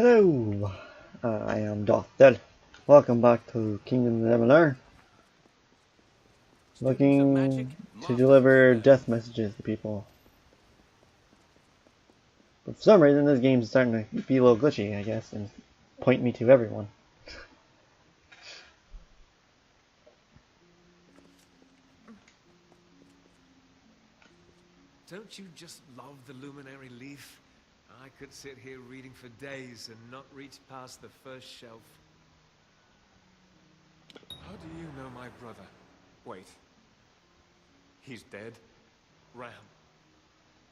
Hello, I am Dead. Welcome back to Kingdom of Amalur. Looking to deliver death messages to people. But for some reason this game's starting to be a little glitchy, I guess, and point me to everyone. Don't you just love the luminary leaf? I could sit here reading for days and not reach past the first shelf. How do you know my brother? Wait. He's dead? Ram.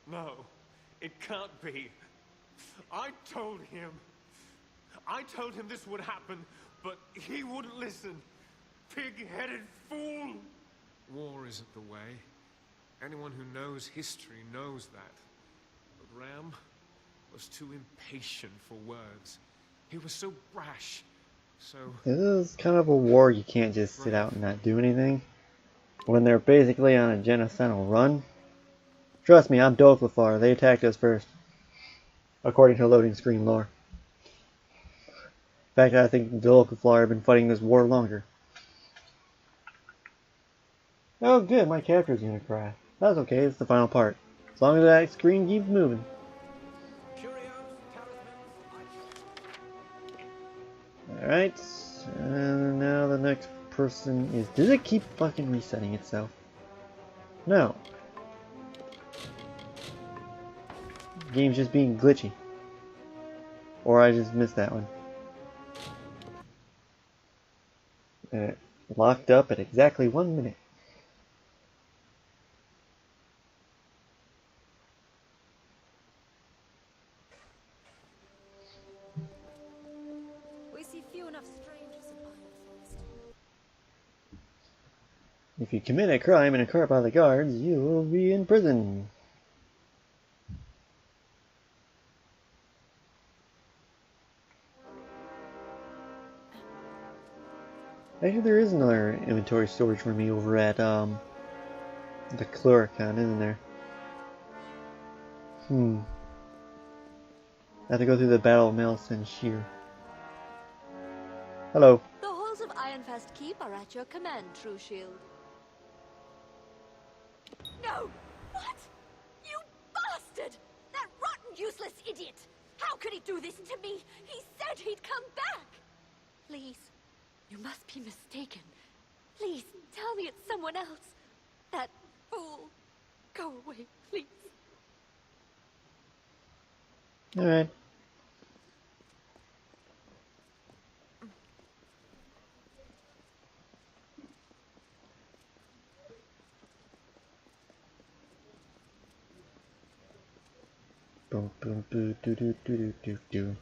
No, it can't be. I told him this would happen, but he wouldn't listen. Pig-headed fool! War isn't the way. Anyone who knows history knows that. But Ram was too impatient for words. He was so brash, so... This is kind of a war you can't just sit out and not do anything. When they're basically on a genocidal run. Trust me, I'm Dolclafar. They attacked us first. According to loading screen lore. In fact, I think Dolclafar have been fighting this war longer. Oh good, my character's gonna cry. That's okay, it's the final part. As long as that screen keeps moving. Alright, and now the next person is... Does it keep fucking resetting itself? No. The game's just being glitchy. Or I just missed that one. And it locked up at exactly 1 minute. If you commit a crime and are caught by the guards, you will be in prison. Actually, there is another inventory storage for me over at the Cluricon, isn't there? I have to go through the Battle of Malsenshir. Hello. The halls of Ironfast Keep are at your command, True Shield. No! What? You bastard! That rotten, useless idiot! How could he do this to me? He said he'd come back! Please, you must be mistaken. Please, tell me it's someone else. That fool. Go away, please. Alright. Boom, boom, boo, doo, doo, doo, doo, doo, doo.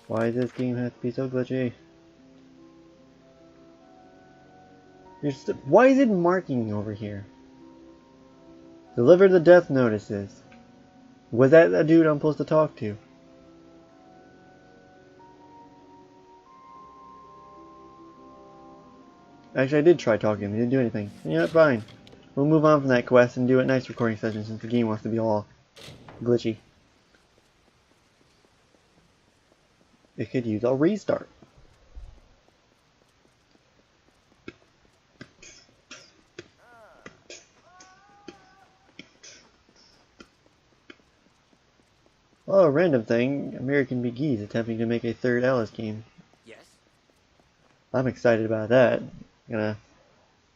Why does this game have to be so glitchy? Why is it marking over here? Deliver the death notices. Was that a dude I'm supposed to talk to? Actually, I did try talking to him. He didn't do anything. Yeah, fine. We'll move on from that quest and do a nice recording session since the game wants to be all glitchy. It could use a restart. Oh, a random thing. American McGee's attempting to make a third Alice game. Yes? I'm excited about that. I'm gonna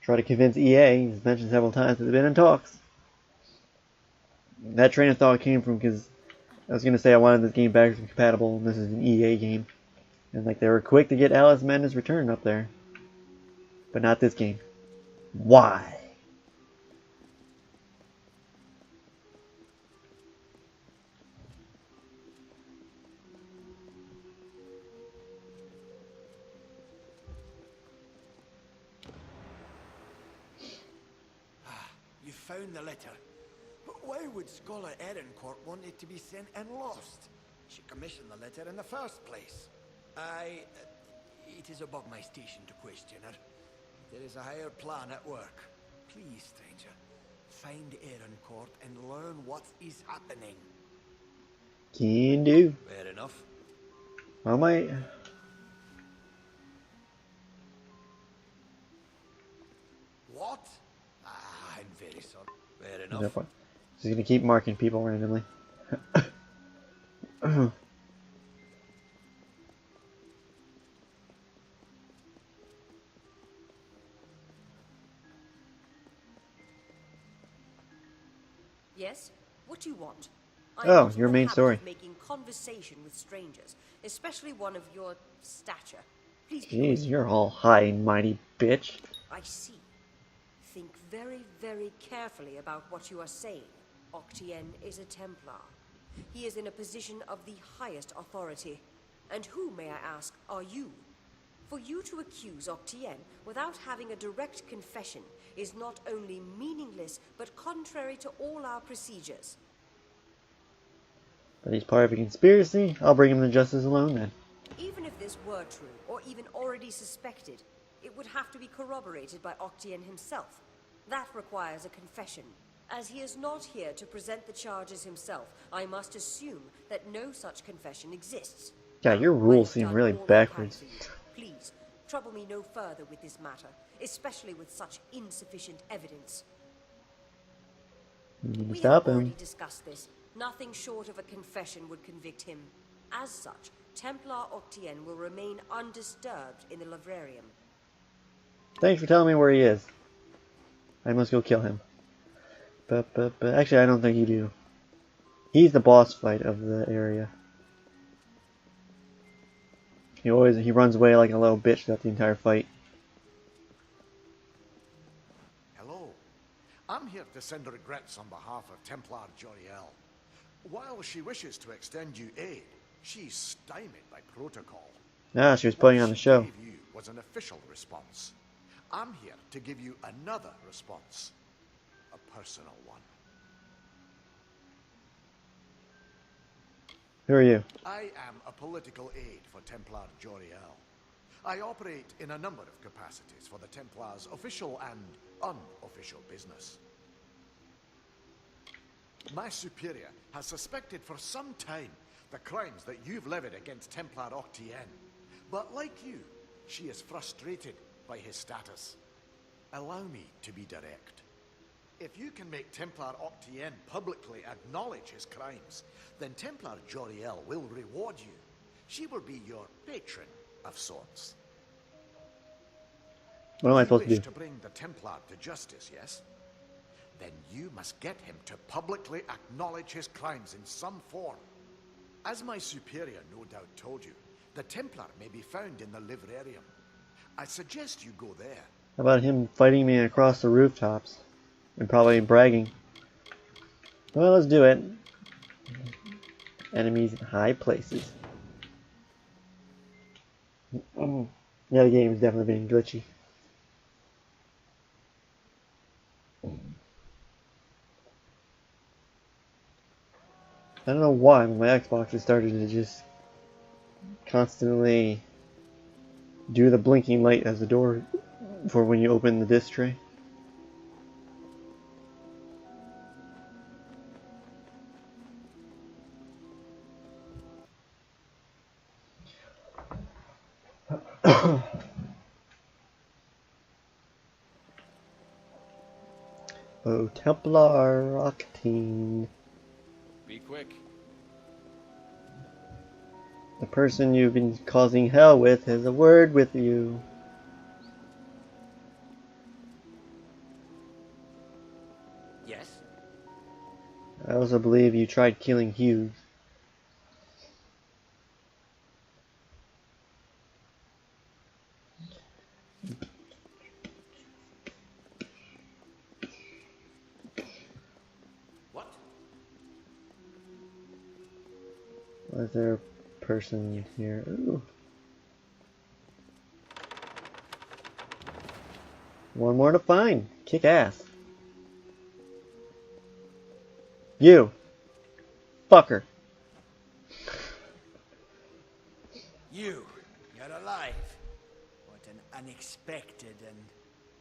try to convince EA. He's mentioned several times that they've been in talks. That train of thought came from because I was gonna say I wanted this game backwards compatible, and this is an EA game, and like they were quick to get Alice Madness Return up there, but not this game. Why? found the letter. But why would Scholar Erincourt want it to be sent and lost? She commissioned the letter in the first place. It is above my station to question her. There is a higher plan at work. Please, stranger, find Erincourt and learn what is happening. Can do. Fair enough. I might. What? I'm very sorry. Fair enough. He's gonna keep marking people randomly. Yes? What do you want? Oh, I'm your main story. Making conversation with strangers, especially one of your stature. Please. Jeez, you're all high and mighty, bitch. I see. Think very, very carefully about what you are saying. Octienne is a Templar. He is in a position of the highest authority. And who, may I ask, are you? For you to accuse Octienne without having a direct confession is not only meaningless, but contrary to all our procedures. But he's part of a conspiracy? I'll bring him to justice alone then. Even if this were true, or even already suspected, it would have to be corroborated by Octienne himself. That requires a confession. As he is not here to present the charges himself, I must assume that no such confession exists. Yeah, your rules seem really backwards. Please, trouble me no further with this matter, especially with such insufficient evidence. We Stop have already him. discussed this. Nothing short of a confession would convict him. As such, Templar Octienne will remain undisturbed in the librarium. Thanks for telling me where he is. I must go kill him. But actually, I don't think you do. He's the boss fight of the area. He runs away like a little bitch throughout the entire fight. Hello. I'm here to send regrets on behalf of Templar Joriel. While she wishes to extend you aid, she's stymied by protocol. Ah, she was putting on the show. What she gave you was an official response. I'm here to give you another response. A personal one. Who are you? I am a political aide for Templar Joriel. I operate in a number of capacities for the Templars' official and unofficial business. My superior has suspected for some time the crimes that you've levied against Templar Octienne. But like you, she is frustrated by his status. Allow me to be direct. If you can make Templar Octienne publicly acknowledge his crimes, then Templar Joriel will reward you. She will be your patron of sorts. What am I supposed to You wish do? to bring the Templar to justice, yes? Then you must get him to publicly acknowledge his crimes in some form. As my superior no doubt told you, the Templar may be found in the librarium. I suggest you go there. How about him fighting me across the rooftops? And probably bragging. Well, let's do it. Enemies in high places. Yeah, the game is definitely being glitchy. I don't know why my Xbox has started to just constantly do the blinking light as the door for when you open the disc tray. Oh, Templar Octienne. Be quick. The person you've been causing hell with has a word with you. Yes? I also believe you tried killing Hughes. What? Was there a person here? Ooh. One more to find. Kick ass. You! Fucker! You're alive. What an unexpected and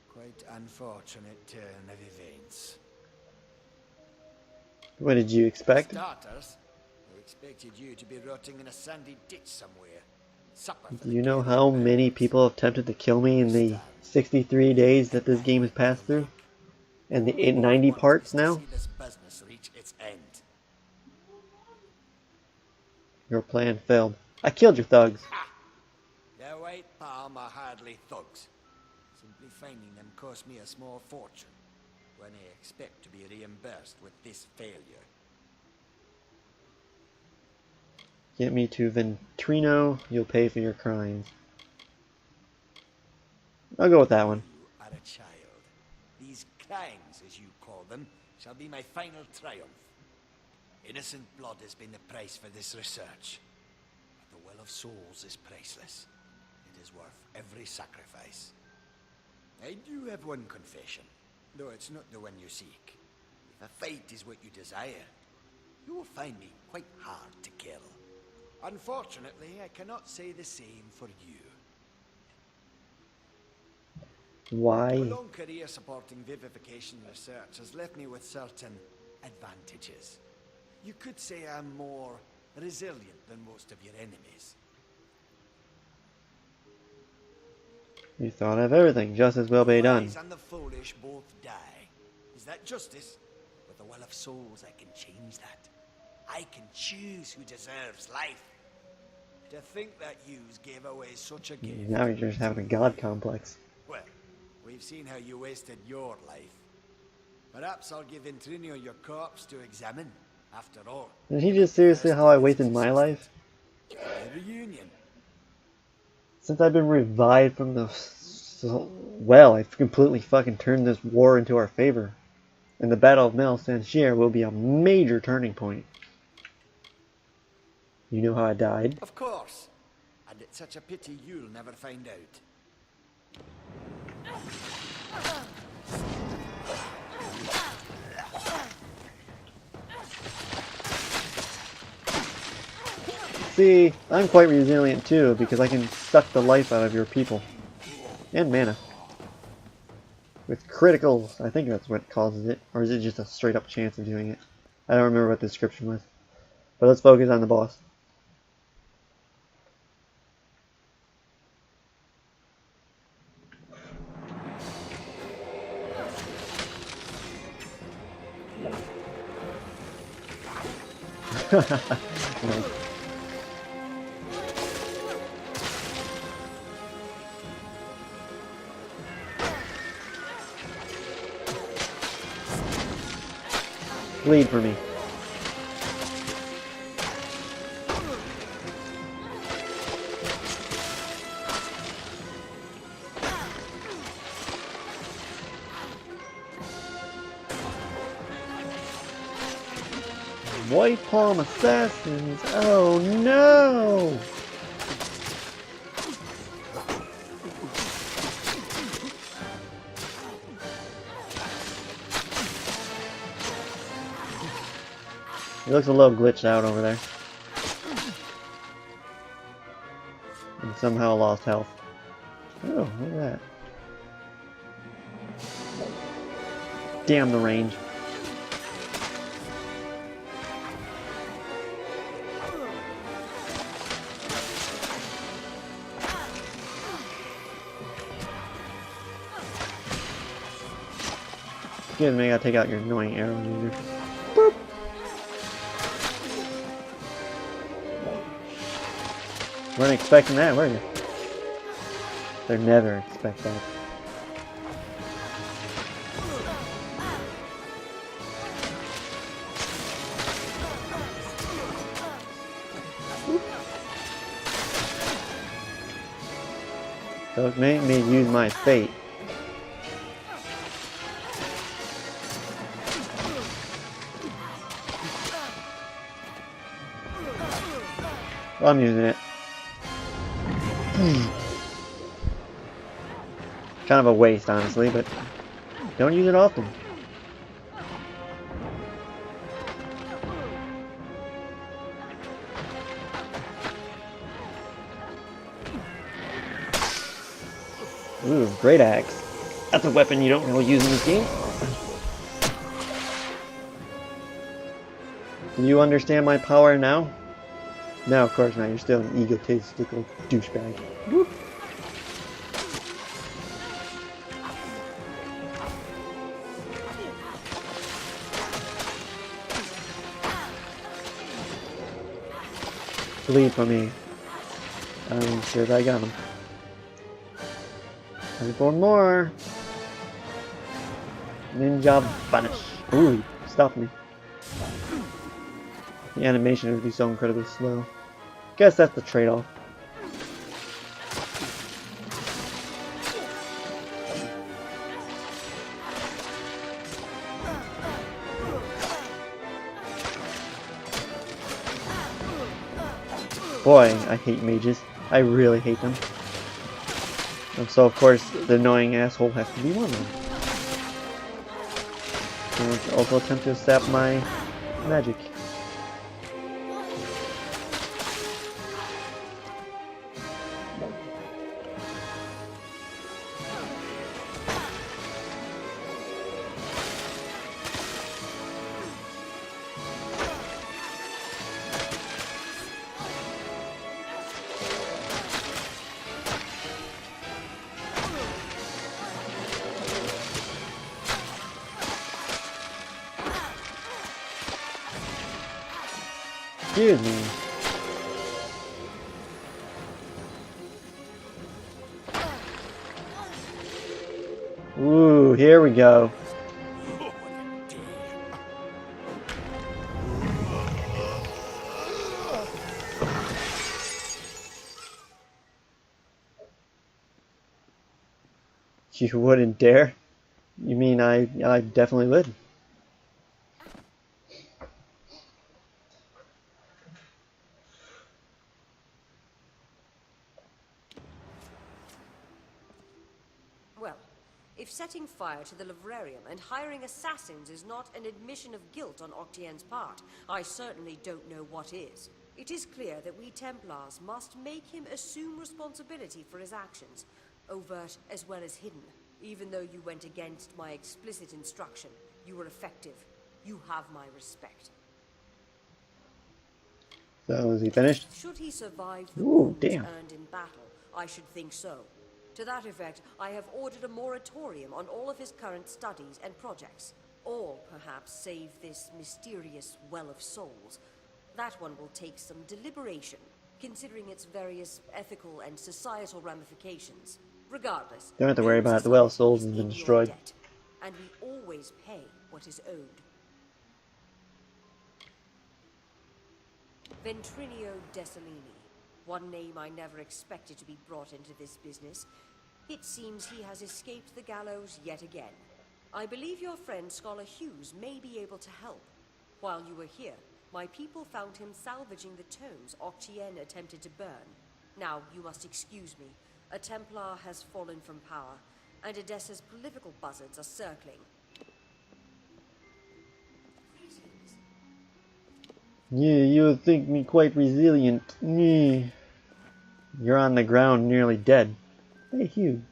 quite unfortunate turn of events. What did you expect? Starters, I expected you to be rotting in a sandy ditch somewhere. Supper for Do the you know kid how and many birds. people have attempted to kill me in the 63 days that this game has passed through? And the 90 parts now? See this business reach its end. Your plan failed. I killed your thugs. Their white palm are hardly thugs. Simply finding them cost me a small fortune, when I expect to be reimbursed with this failure. Get me to Ventrino, you'll pay for your crimes. I'll go with that one. You are a child. These crimes, as you call them, shall be my final triumph. Innocent blood has been the price for this research. But the Well of Souls is priceless. It is worth every sacrifice. I do have one confession, though it's not the one you seek. If a fight is what you desire, you will find me quite hard to kill. Unfortunately, I cannot say the same for you. Why? A long career supporting vivification research has left me with certain advantages. You could say I'm more resilient than most of your enemies. You thought of everything, just as well be The done. wise and the foolish both die. Is that justice? With the Well of Souls, I can change that. I can choose who deserves life. To think that yous gave away such a gift. Now you're just having a god complex. Well, we've seen how you wasted your life. Perhaps I'll give Ventrino your corpse to examine. After all, Did he just seriously how I wasted my life? a reunion. Since I've been revived from the well, I've completely fucking turned this war into our favor. And the Battle of Mel Saint-Cher will be a major turning point. You know how I died? Of course. And it's such a pity you'll never find out. See, I'm quite resilient too, because I can suck the life out of your people. And mana. With criticals, I think that's what causes it. Or is it just a straight up chance of doing it? I don't remember what the description was. But let's focus on the boss. Nice. Bleed for me. White Palm Assassins! Oh no! He looks a little glitched out over there. And somehow lost health. Oh, look at that. Damn the range. Excuse me, I gotta take out your annoying arrow user. Boop. Weren't expecting that, were you? They never expect that. Don't make me use my fate. Well, I'm using it. Kind of a waste, honestly, but don't use it often. Ooh, great axe. That's a weapon you don't really use in this game. Do you understand my power now? No, of course not. You're still an egotistical douchebag. Whoop. Bleed for me. I'm sure that I got him. Time for more. Ninja vanish. Ooh, stop me. The animation would be so incredibly slow. Guess that's the trade-off. Boy, I hate mages. I really hate them. And so of course the annoying asshole has to be one of them. And let's also attempt to sap my magic. Excuse me. Ooh, here we go. You wouldn't dare? You mean I definitely would. Well, if setting fire to the librarium and hiring assassins is not an admission of guilt on Octienne's part, I certainly don't know what is. It is clear that we Templars must make him assume responsibility for his actions, overt as well as hidden. Even though you went against my explicit instruction, you were effective. You have my respect. So is he finished? Should he survive the Ooh, wounds damn. earned in battle, I should think so. To that effect, I have ordered a moratorium on all of his current studies and projects. All, perhaps, save this mysterious Well of Souls. That one will take some deliberation, considering its various ethical and societal ramifications. Regardless, Don't have to worry no about it. The Well of society Souls is has been in your destroyed. debt, and we always pay what is owed. Ventrinio Desalini. One name I never expected to be brought into this business. It seems he has escaped the gallows yet again. I believe your friend Scholar Hughes may be able to help. While you were here, my people found him salvaging the tomes Octienne attempted to burn. Now, you must excuse me. A Templar has fallen from power, and Edessa's political buzzards are circling. Yeah, you think me quite resilient. Yeah. You're on the ground nearly dead. Hey, Hugh.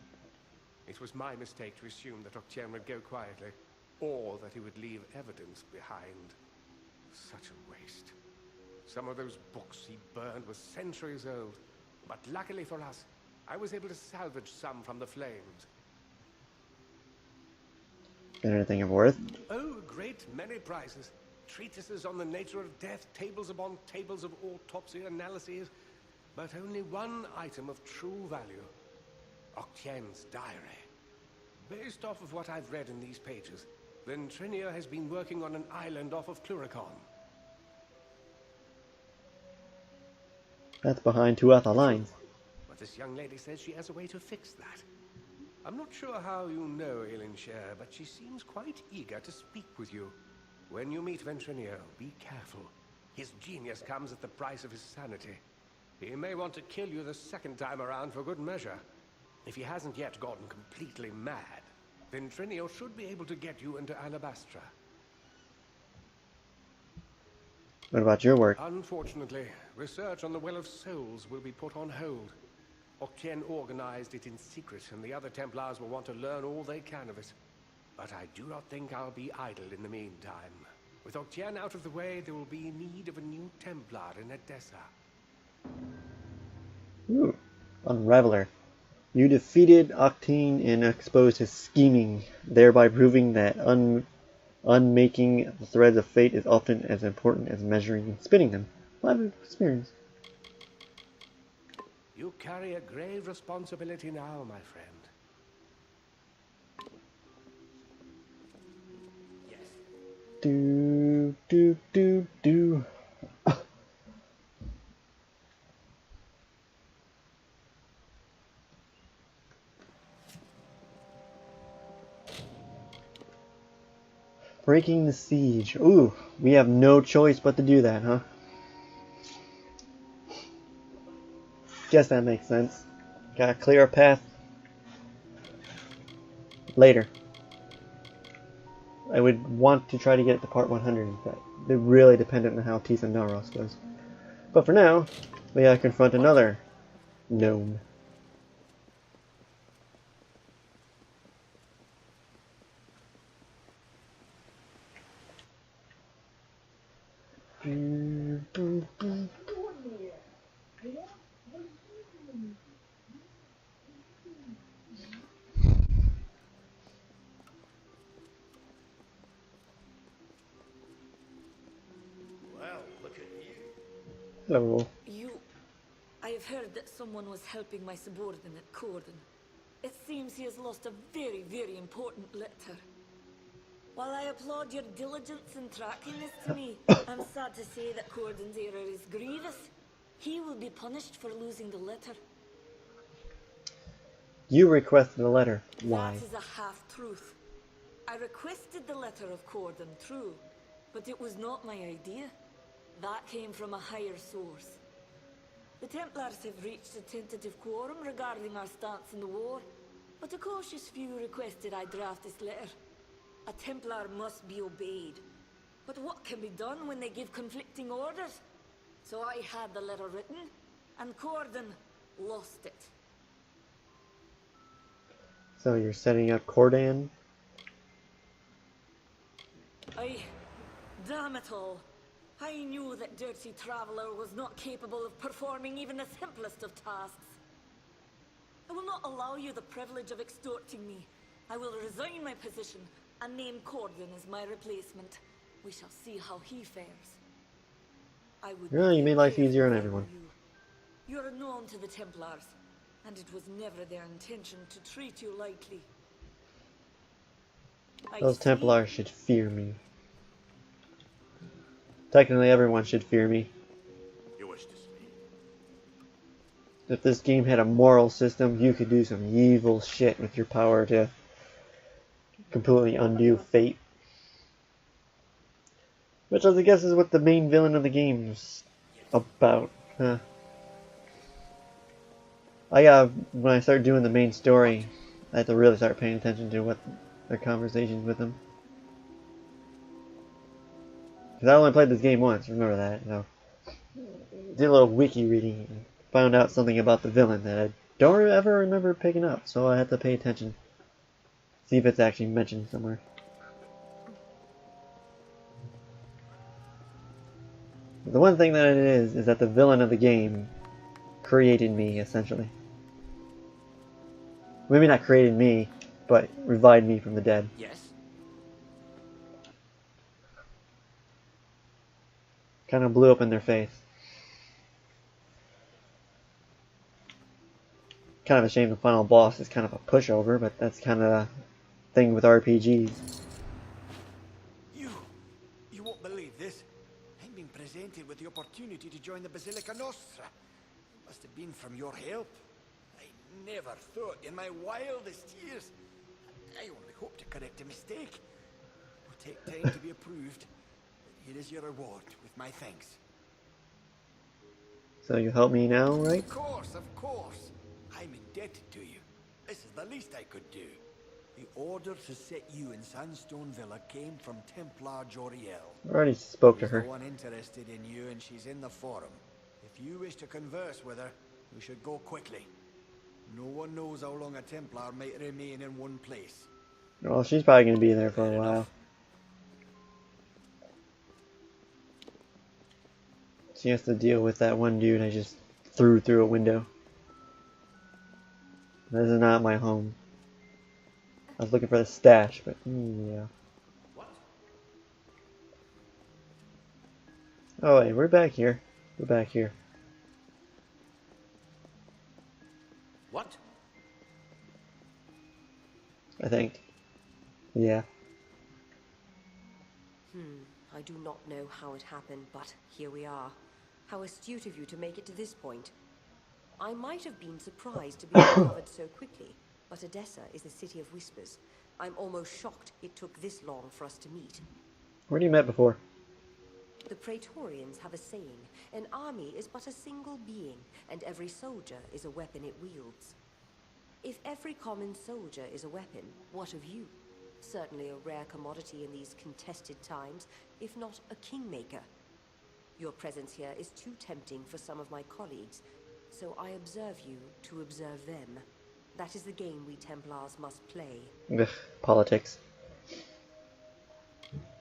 It was my mistake to assume that Octienne would go quietly, or that he would leave evidence behind. Such a waste. Some of those books he burned were centuries old, but luckily for us, I was able to salvage some from the flames. Anything of worth? Oh, a great many prizes. Treatises on the nature of death, tables upon tables of autopsy analyses, but only one item of true value. Octienne's diary. Based off of what I've read in these pages, Ventrinio has been working on an island off of Cluricon. That's behind two other lines. But this young lady says she has a way to fix that. I'm not sure how you know Elinshire, but she seems quite eager to speak with you. When you meet Ventrinio, be careful. His genius comes at the price of his sanity. He may want to kill you the second time around for good measure. If he hasn't yet gotten completely mad, Ventrinio should be able to get you into Alabastra. What about your work? Unfortunately, research on the Well of Souls will be put on hold. Octienne organized it in secret, and the other Templars will want to learn all they can of it. But I do not think I'll be idle in the meantime. With Octienne out of the way, there will be need of a new Templar in Edessa. Ooh, Unraveler. You defeated Octienne and exposed his scheming, thereby proving that unmaking the threads of fate is often as important as measuring and spinning them. A lot of experience. You carry a grave responsibility now, my friend. Yes. Do. Breaking the siege. Ooh, we have no choice but to do that, huh? Guess that makes sense. Gotta clear a path. Later. I would want to try to get it to part 100, but they're really dependent on how Teeth and Naros goes. But for now, we gotta confront another gnome. Well, look at you. Hello. I have heard that someone was helping my subordinate, Corden. It seems he has lost a very, very important letter. While I applaud your diligence in tracking this to me, I'm sad to say that Corden's error is grievous. He will be punished for losing the letter. You requested a letter. Why? That is a half-truth. I requested the letter of Corden, true, but it was not my idea. That came from a higher source. The Templars have reached a tentative quorum regarding our stance in the war, but a cautious few requested I draft this letter. A Templar must be obeyed. But what can be done when they give conflicting orders? So I had the letter written, and Corden lost it. So you're setting up Cordan? Damn it all. I knew that Dirty Traveler was not capable of performing even the simplest of tasks. I will not allow you the privilege of extorting me. I will resign my position and name Corden as my replacement. We shall see how he fares. I would Yeah, you made life care easier on for everyone. You are known to the Templars, and it was never their intention to treat you lightly. Those see. Templars should fear me. Technically, everyone should fear me. You wish to speak? If this game had a moral system, you could do some evil shit with your power to completely undo fate. Which I guess is what the main villain of the game is about. Huh. When I start doing the main story, I have to really start paying attention to what their conversations with them. Because I only played this game once, remember that. So, did a little wiki reading and found out something about the villain that I don't ever remember picking up, so I had to pay attention. See if it's actually mentioned somewhere. The one thing that it is that the villain of the game created me, essentially. Maybe not created me, but revived me from the dead. Yes. Kind of blew up in their face. Kind of a shame the final boss is kind of a pushover, but that's kind of a thing with RPGs. You won't believe this. I'm being presented with the opportunity to join the Basilica Nostra. It must have been from your help. I never thought in my wildest years. I only hope to correct a mistake. It will take time to be approved. But here is your reward with my thanks. So you help me now, right? Of course. I'm indebted to you. This is the least I could do. The order to set you in Sandstone Villa came from Templar Joriel. I already spoke to She's her. the one interested in you, and she's in the forum. If you wish to converse with her, we should go quickly. one knows how long a Templar might remain in one place. Well, she's probably going to be there for a Fair while. enough. She has to deal with that one dude I just threw through a window. This is not my home. I was looking for the stash, but yeah. Oh wait, we're back here. We're back here. What? I think. Yeah. I do not know how it happened, but here we are. How astute of you to make it to this point. I might have been surprised to be recovered so quickly, but Odessa is the city of whispers. I'm almost shocked it took this long for us to meet. Where have you met before? The Praetorians have a saying, an army is but a single being, and every soldier is a weapon it wields. If every common soldier is a weapon, what of you? Certainly a rare commodity in these contested times, if not a kingmaker. Your presence here is too tempting for some of my colleagues, so I observe you to observe them. That is the game we Templars must play. Ugh, politics.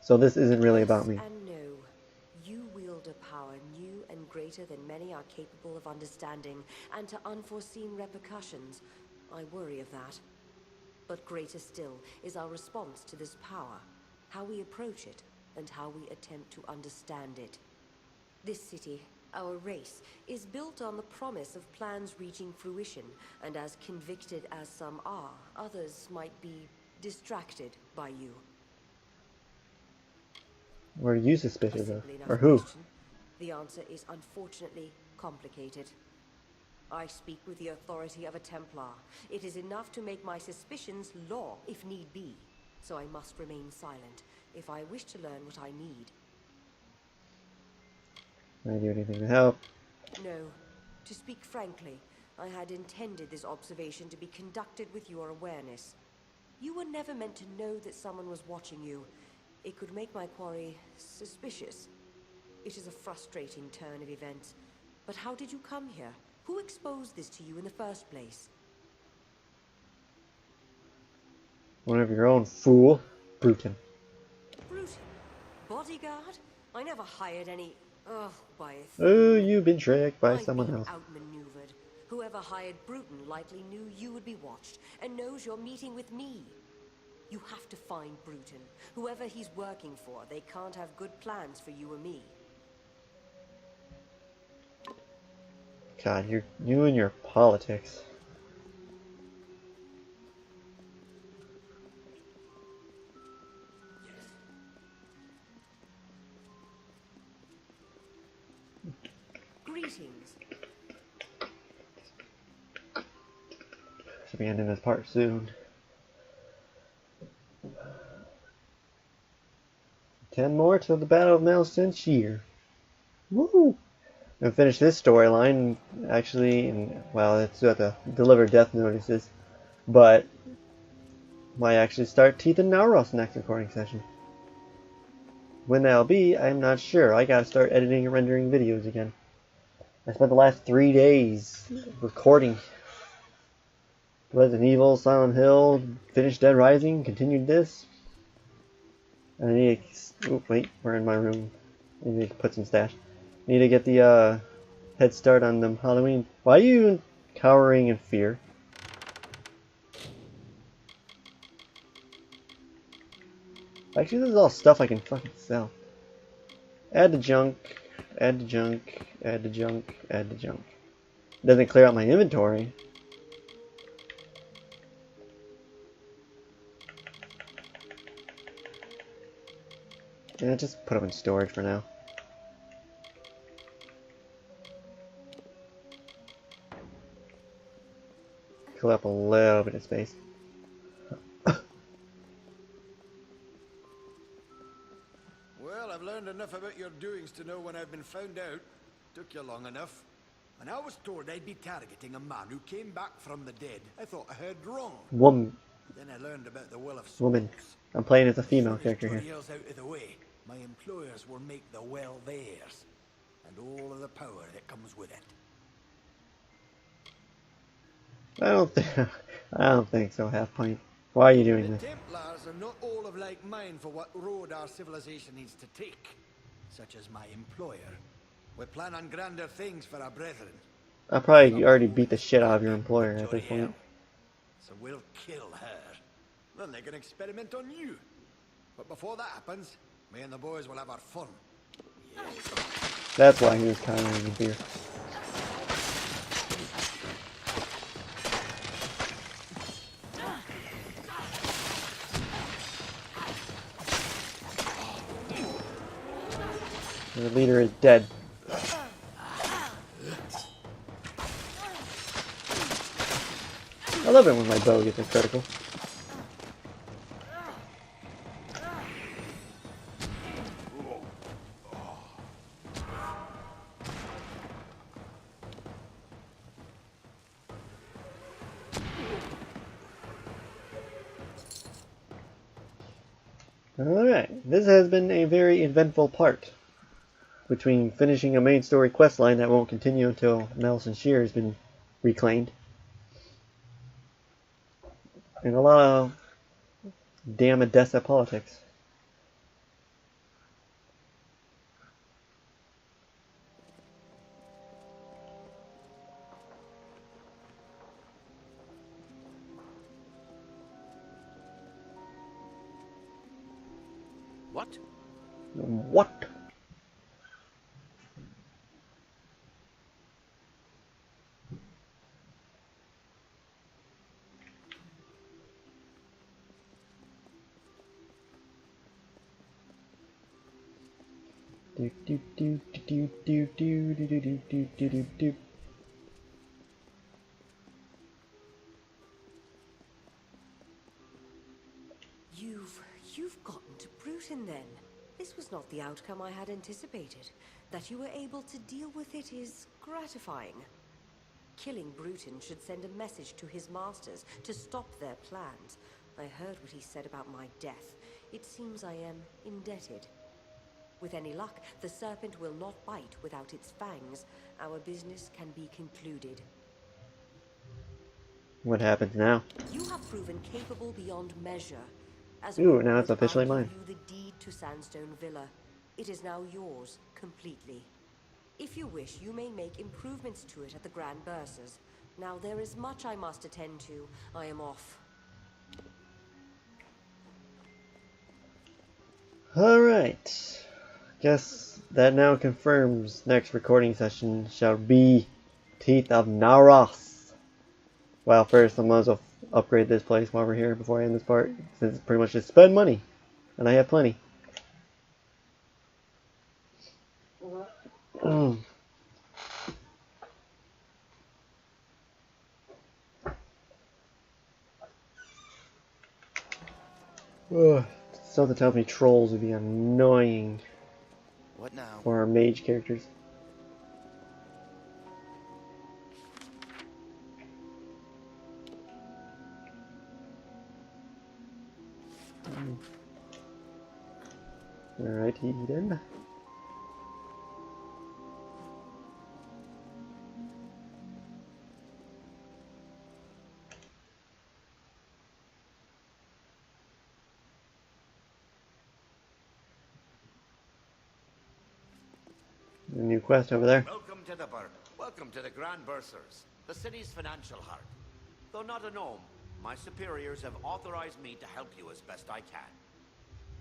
So this isn't really about me. Yes and no. You wield a power new and greater than many are capable of understanding, and to unforeseen repercussions. I worry of that. But greater still is our response to this power, how we approach it, and how we attempt to understand it. This city, our race, is built on the promise of plans reaching fruition, and as convicted as some are, others might be distracted by you. Were you suspicious of? A simple enough Or who? question. The answer is unfortunately complicated. I speak with the authority of a Templar. It is enough to make my suspicions law, if need be. So I must remain silent, if I wish to learn what I need. Can I do anything to help? No. To speak frankly, I had intended this observation to be conducted with your awareness. You were never meant to know that someone was watching you. It could make my quarry suspicious. It is a frustrating turn of events. But how did you come here? Who exposed this to you in the first place? One of your own, fool. Bruton. Bruton? Bodyguard? I never hired any... Ugh, by a Oh, you've been tricked by I've someone been else. outmaneuvered. Whoever hired Bruton likely knew you would be watched, and knows you're meeting with me. You have to find Bruton. Whoever he's working for, they can't have good plans for you or me. God, you and your politics. Greetings. Should be ending this part soon. 10 more till the Battle of Malsentia. Woo! And finish this storyline, actually, and, well, it's got to deliver death notices, but might actually start Teeth and Nauros next recording session. When that'll be, I'm not sure. I gotta start editing and rendering videos again. I spent the last 3 days recording Resident Evil, Silent Hill, finished Dead Rising, continued this. And I need to... Oh, wait, we're in my room. I need to put some stash. Need to get the head start on them Halloween. Why are you cowering in fear? Actually, this is all stuff I can fucking sell. Add to junk, add to junk, add to junk, add to junk. Doesn't clear out my inventory. Yeah, just put them in storage for now. Fill up a little bit of space. Well, I've learned enough about your doings to know when I've been found out. Took you long enough. When I was told I'd be targeting a man who came back from the dead, I thought I heard wrong. Woman. Then I learned about the Will of Souls. Woman. I'm playing as a female As soon character as here. Toriel's out of the way, my employers will make the well theirs. And all of the power that comes with it. I don't think I don't think so, Half Pint. Why are you doing The this? Templars are not all of like mind for what road our civilization needs to take, such as my employer. We plan on grander things for our brethren. I probably Someone already who beat the is shit out of your happy employer with at this point. Joriel. So we'll kill her. Then they can experiment on you. But before that happens, me and the boys will have our fun. Yes. That's why he was countering the beer. The leader is dead. I love it when my bow gets a critical. Alright, this has been a very eventful part. Between finishing a main story questline that won't continue until Nelson Shear has been reclaimed. And a lot of damn Odessa politics. What? What? Do do do do do do do do do do do do do. You've gotten to Bruton then. This was not the outcome I had anticipated. That you were able to deal with it is gratifying. Killing Bruton should send a message to his masters to stop their plans. I heard what he said about my death. It seems I am indebted. With any luck, the serpent will not bite without its fangs. Our business can be concluded. What happens now? You have proven capable beyond measure. As Ooh, now it's officially I mine. give you the deed to Sandstone Villa. It is now yours, completely. If you wish, you may make improvements to it at the Grand Bursars. Now there is much I must attend to. I am off. Alright. Guess that now confirms next recording session shall be Teeth of Naros. Well, first I might as well upgrade this place while we're here before I end this part, since it's pretty much just spend money, and I have plenty. Ugh, something tells me trolls would be annoying What now? for our mage characters. Alrighty then. A new quest over there. Welcome to the Welcome to the Grand Bursars, the city's financial heart. Though not a gnome, my superiors have authorized me to help you as best I can.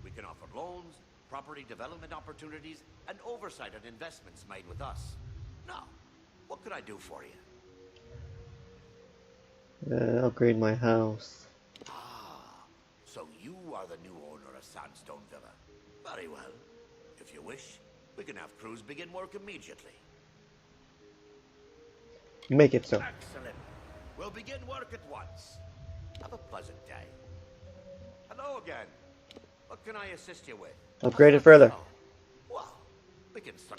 We can offer loans, property development opportunities, and oversight on investments made with us. Now, what could I do for you? Upgrade my house. Ah, so you are the new owner of Sandstone Villa. Very well. If you wish, we can have crews begin work immediately. Make it so. Excellent. We'll begin work at once. Have a pleasant day. Hello again. What can I assist you with? Upgrade it further. Well,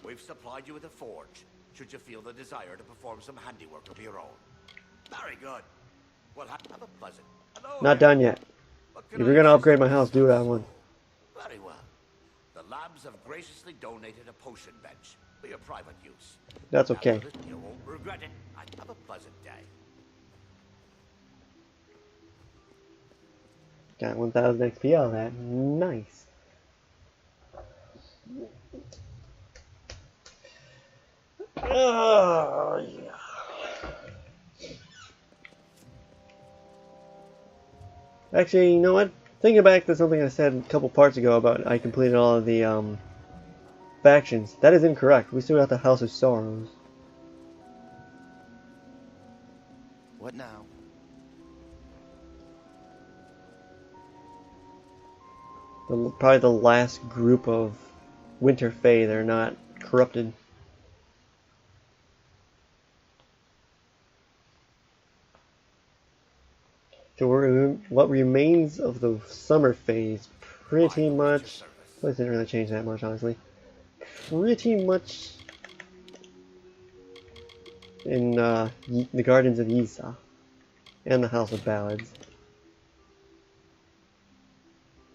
we've supplied you with a forge, should you feel the desire to perform some handiwork of your own. Very good. Well, have a pleasant. Hello Not again. done yet. What If can you're I gonna assist upgrade you my house, with? do that one. Very well. The labs have graciously donated a potion bench for your private use. That's okay. You won't regret it. Have a pleasant day. Got 1000 XP out of that. Nice. Oh, yeah. Actually, you know what? Thinking back to something I said a couple parts ago about I completed all of the factions. That is incorrect. We still got the House of Sorrows. What now? Probably the last group of Winter Fae that are not corrupted. So what remains of the summer phase pretty much... Well, it didn't really change that much, honestly. Pretty much in the Gardens of Ysa and the House of Ballads.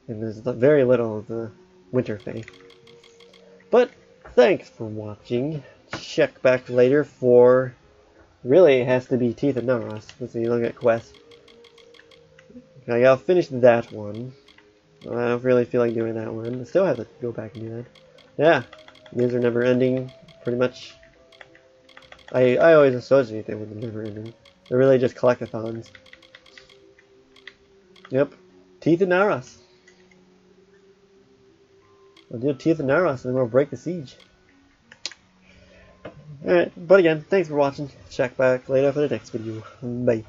And there's very little of the Winter Fae. But thanks for watching. Check back later for... Really, it has to be Teeth of Naros. Let's see, look at quests. I gotta finish that one. I don't really feel like doing that one. I still have to go back and do that. Yeah, these are never ending, pretty much. I always associate them with the never ending. They're really just collectathons. Yep, Teeth of Naros. We'll do Teeth of Naros and then we'll break the siege. Alright, but again, thanks for watching. Check back later for the next video. Bye.